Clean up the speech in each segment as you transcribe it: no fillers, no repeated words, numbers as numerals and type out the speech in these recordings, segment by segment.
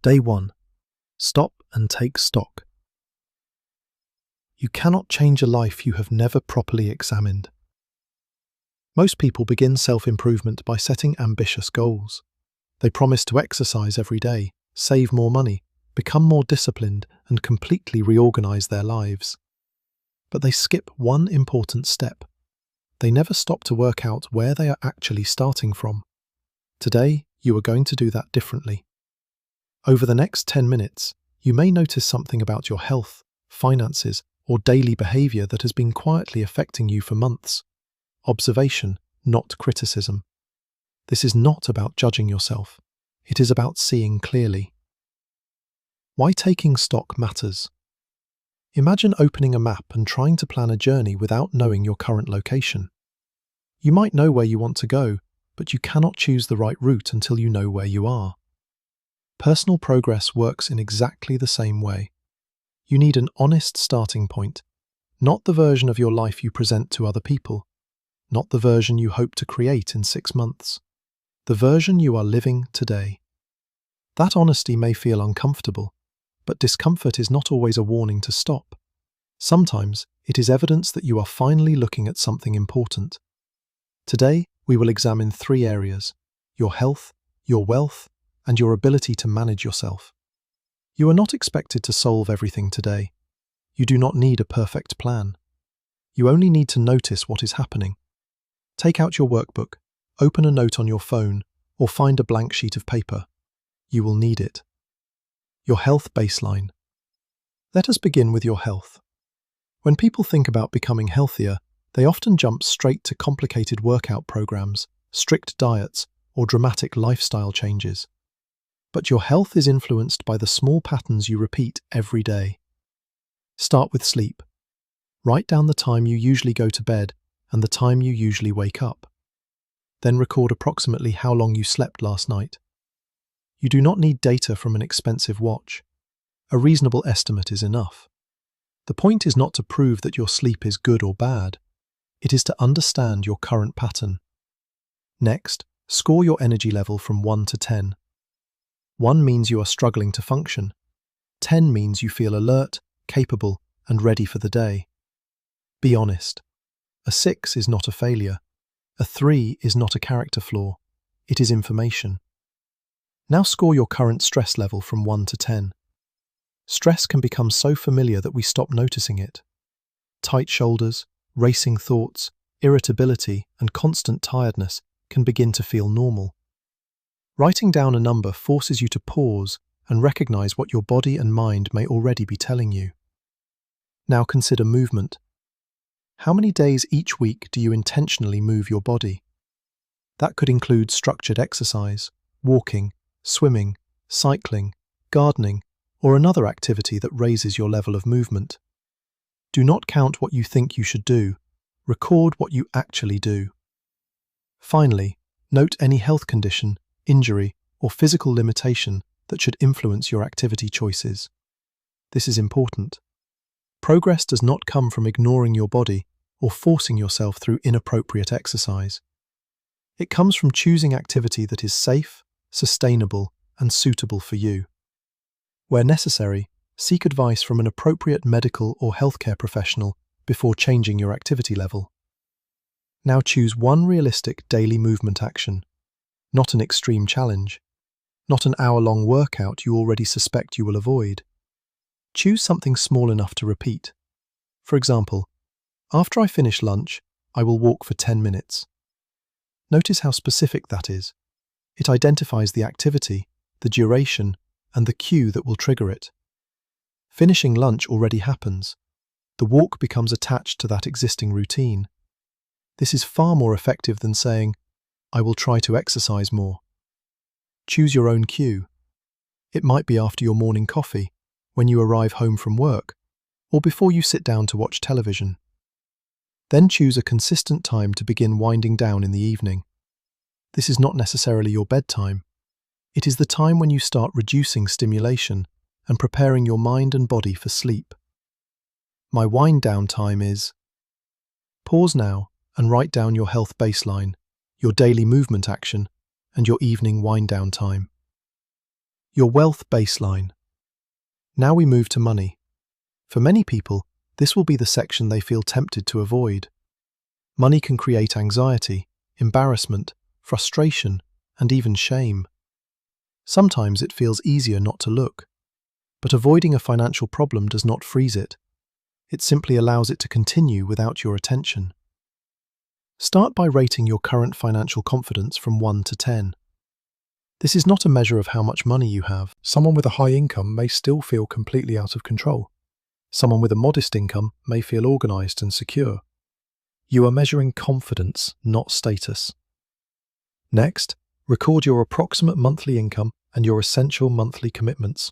Day 1. Stop and take stock. You cannot change a life you have never properly examined. Most people begin self-improvement by setting ambitious goals. They promise to exercise every day, save more money, become more disciplined, and completely reorganize their lives. But they skip one important step. They never stop to work out where they are actually starting from. Today, you are going to do that differently. Over the next 10 minutes, you may notice something about your health, finances, or daily behavior that has been quietly affecting you for months. Observation, not criticism. This is not about judging yourself. It is about seeing clearly. Why taking stock matters. Imagine opening a map and trying to plan a journey without knowing your current location. You might know where you want to go, but you cannot choose the right route until you know where you are. Personal progress works in exactly the same way. You need an honest starting point, not the version of your life you present to other people, not the version you hope to create in 6 months, the version you are living today. That honesty may feel uncomfortable, but discomfort is not always a warning to stop. Sometimes it is evidence that you are finally looking at something important. Today, we will examine 3 areas: your health, your wealth, and your ability to manage yourself. You are not expected to solve everything today. You do not need a perfect plan. You only need to notice what is happening. Take out your workbook, open a note on your phone, or find a blank sheet of paper. You will need it. Your health baseline. Let us begin with your health. When people think about becoming healthier, they often jump straight to complicated workout programs, strict diets, or dramatic lifestyle changes. But your health is influenced by the small patterns you repeat every day. Start with sleep. Write down the time you usually go to bed and the time you usually wake up. Then record approximately how long you slept last night. You do not need data from an expensive watch. A reasonable estimate is enough. The point is not to prove that your sleep is good or bad. It is to understand your current pattern. Next, score your energy level from 1 to 10. 1 means you are struggling to function. 10 means you feel alert, capable, and ready for the day. Be honest. A 6 is not a failure. A 3 is not a character flaw. It is information. Now score your current stress level from 1 to 10. Stress can become so familiar that we stop noticing it. Tight shoulders, racing thoughts, irritability, and constant tiredness can begin to feel normal. Writing down a number forces you to pause and recognize what your body and mind may already be telling you. Now consider movement. How many days each week do you intentionally move your body? That could include structured exercise, walking, swimming, cycling, gardening, or another activity that raises your level of movement. Do not count what you think you should do. Record what you actually do. Finally, note any health condition, injury, or physical limitation that should influence your activity choices. This is important. Progress does not come from ignoring your body or forcing yourself through inappropriate exercise. It comes from choosing activity that is safe, sustainable, and suitable for you. Where necessary, seek advice from an appropriate medical or healthcare professional before changing your activity level. Now choose one realistic daily movement action. Not an extreme challenge. Not an hour-long workout you already suspect you will avoid. Choose something small enough to repeat. For example, after I finish lunch, I will walk for 10 minutes. Notice how specific that is. It identifies the activity, the duration, and the cue that will trigger it. Finishing lunch already happens. The walk becomes attached to that existing routine. This is far more effective than saying, I will try to exercise more. Choose your own cue. It might be after your morning coffee, when you arrive home from work, or before you sit down to watch television. Then choose a consistent time to begin winding down in the evening. This is not necessarily your bedtime. It is the time when you start reducing stimulation and preparing your mind and body for sleep. My wind down time is... Pause now and write down your health baseline, your daily movement action, and your evening wind down time. Your wealth baseline. Now we move to money. For many people, this will be the section they feel tempted to avoid. Money can create anxiety, embarrassment, frustration, and even shame. Sometimes it feels easier not to look, but avoiding a financial problem does not freeze it. It simply allows it to continue without your attention. Start by rating your current financial confidence from 1 to 10. This is not a measure of how much money you have. Someone with a high income may still feel completely out of control. Someone with a modest income may feel organized and secure. You are measuring confidence, not status. Next, record your approximate monthly income and your essential monthly commitments.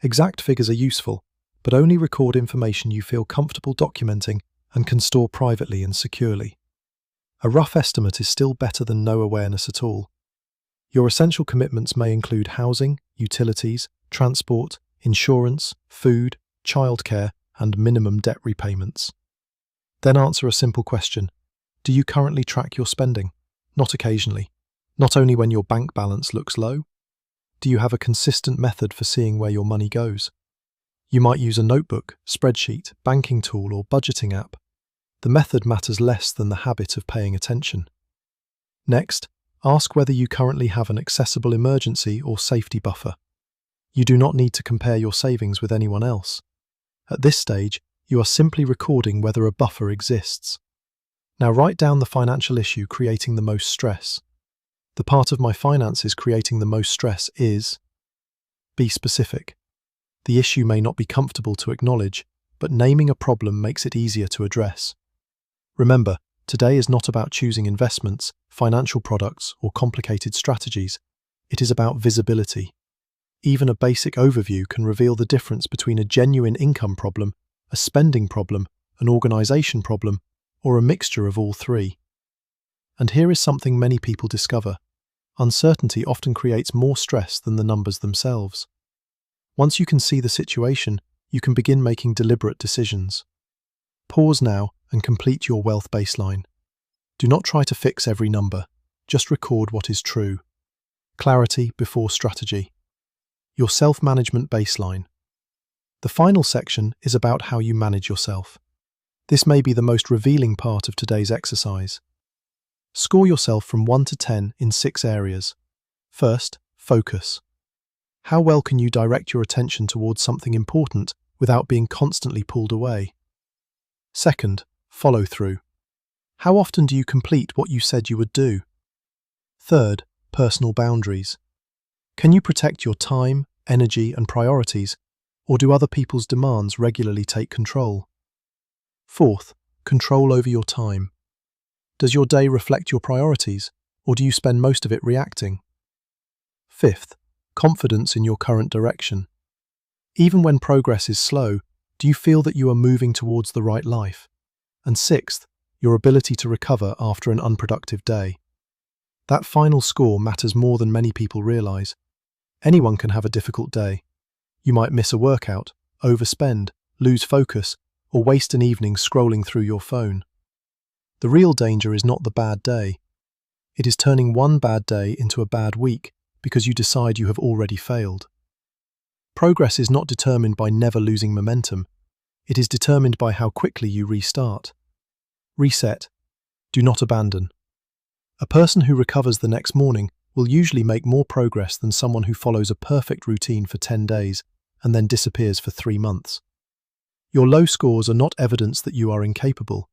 Exact figures are useful, but only record information you feel comfortable documenting and can store privately and securely. A rough estimate is still better than no awareness at all. Your essential commitments may include housing, utilities, transport, insurance, food, childcare, and minimum debt repayments. Then answer a simple question. Do you currently track your spending? Not occasionally. Not only when your bank balance looks low. Do you have a consistent method for seeing where your money goes? You might use a notebook, spreadsheet, banking tool, or budgeting app. The method matters less than the habit of paying attention. Next, ask whether you currently have an accessible emergency or safety buffer. You do not need to compare your savings with anyone else. At this stage, you are simply recording whether a buffer exists. Now write down the financial issue creating the most stress. The part of my finances creating the most stress is... Be specific. The issue may not be comfortable to acknowledge, but naming a problem makes it easier to address. Remember, today is not about choosing investments, financial products, or complicated strategies. It is about visibility. Even a basic overview can reveal the difference between a genuine income problem, a spending problem, an organization problem, or a mixture of all three. And here is something many people discover. Uncertainty often creates more stress than the numbers themselves. Once you can see the situation, you can begin making deliberate decisions. Pause now and complete your wealth baseline. Do not try to fix every number, just record what is true. Clarity before strategy. Your self-management baseline. The final section is about how you manage yourself. This may be the most revealing part of today's exercise. Score yourself from 1 to 10 in 6 areas. First, focus. How well can you direct your attention towards something important without being constantly pulled away? Second, follow through. How often do you complete what you said you would do? Third, personal boundaries. Can you protect your time, energy, and priorities, or do other people's demands regularly take control? Fourth, control over your time. Does your day reflect your priorities, or do you spend most of it reacting? Fifth, confidence in your current direction. Even when progress is slow, do you feel that you are moving towards the right life? And sixth, your ability to recover after an unproductive day. That final score matters more than many people realize. Anyone can have a difficult day. You might miss a workout, overspend, lose focus, or waste an evening scrolling through your phone. The real danger is not the bad day. It is turning one bad day into a bad week because you decide you have already failed. Progress is not determined by never losing momentum. It is determined by how quickly you restart. Reset. Do not abandon. A person who recovers the next morning will usually make more progress than someone who follows a perfect routine for 10 days and then disappears for 3 months. Your low scores are not evidence that you are incapable.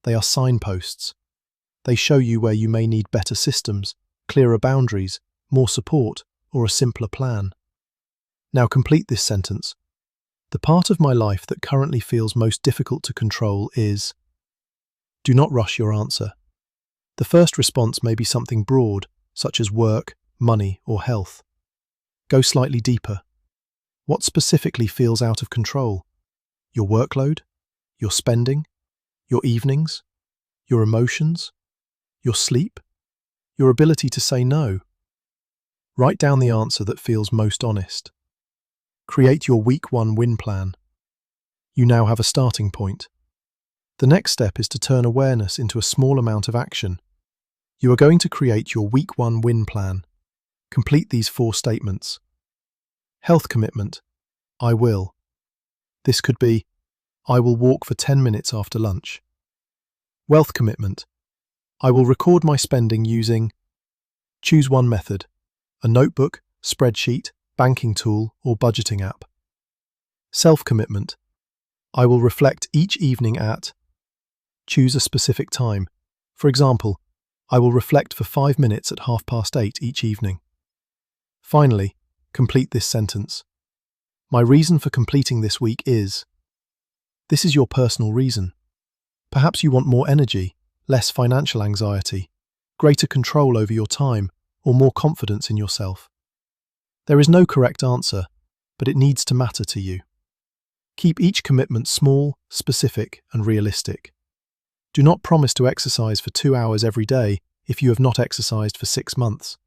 They are signposts. They show you where you may need better systems, clearer boundaries, more support, or a simpler plan. Now complete this sentence. The part of my life that currently feels most difficult to control is... Do not rush your answer. The first response may be something broad, such as work, money, or health. Go slightly deeper. What specifically feels out of control? Your workload? Your spending? Your evenings? Your emotions? Your sleep? Your ability to say no? Write down the answer that feels most honest. Create your week 1 win plan. You now have a starting point. The next step is to turn awareness into a small amount of action. You are going to create your week 1 win plan. Complete these 4 statements. Health commitment. I will. This could be, I will walk for 10 minutes after lunch. Wealth commitment. I will record my spending using. Choose one method: a notebook, spreadsheet, banking tool, or budgeting app. Self-commitment. I will reflect each evening at. Choose a specific time. For example, I will reflect for 5 minutes at 8:30 each evening. Finally, complete this sentence. My reason for completing this week is. This is your personal reason. Perhaps you want more energy, less financial anxiety, greater control over your time, or more confidence in yourself. There is no correct answer, but it needs to matter to you. Keep each commitment small, specific, and realistic. Do not promise to exercise for 2 hours every day if you have not exercised for 6 months.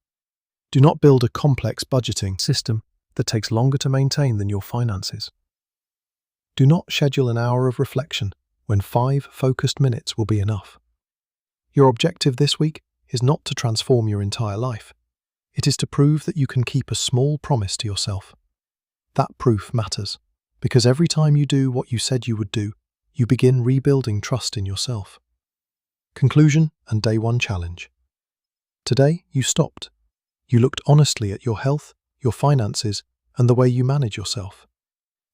Do not build a complex budgeting system that takes longer to maintain than your finances. Do not schedule an hour of reflection when 5 focused minutes will be enough. Your objective this week is not to transform your entire life. It is to prove that you can keep a small promise to yourself. That proof matters, because every time you do what you said you would do, you begin rebuilding trust in yourself. Conclusion and Day 1 challenge. Today, you stopped. You looked honestly at your health, your finances, and the way you manage yourself.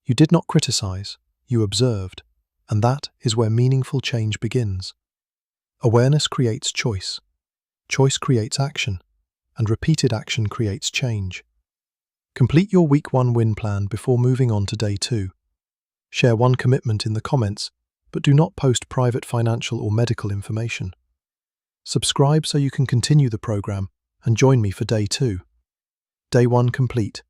You did not criticize, you observed, and that is where meaningful change begins. Awareness creates choice. Choice creates action, and repeated action creates change. Complete your Week 1 win plan before moving on to Day 2. Share one commitment in the comments, but do not post private financial or medical information. Subscribe so you can continue the program and join me for Day 2. Day 1 complete.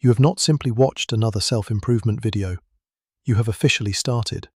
You have not simply watched another self-improvement video. You have officially started.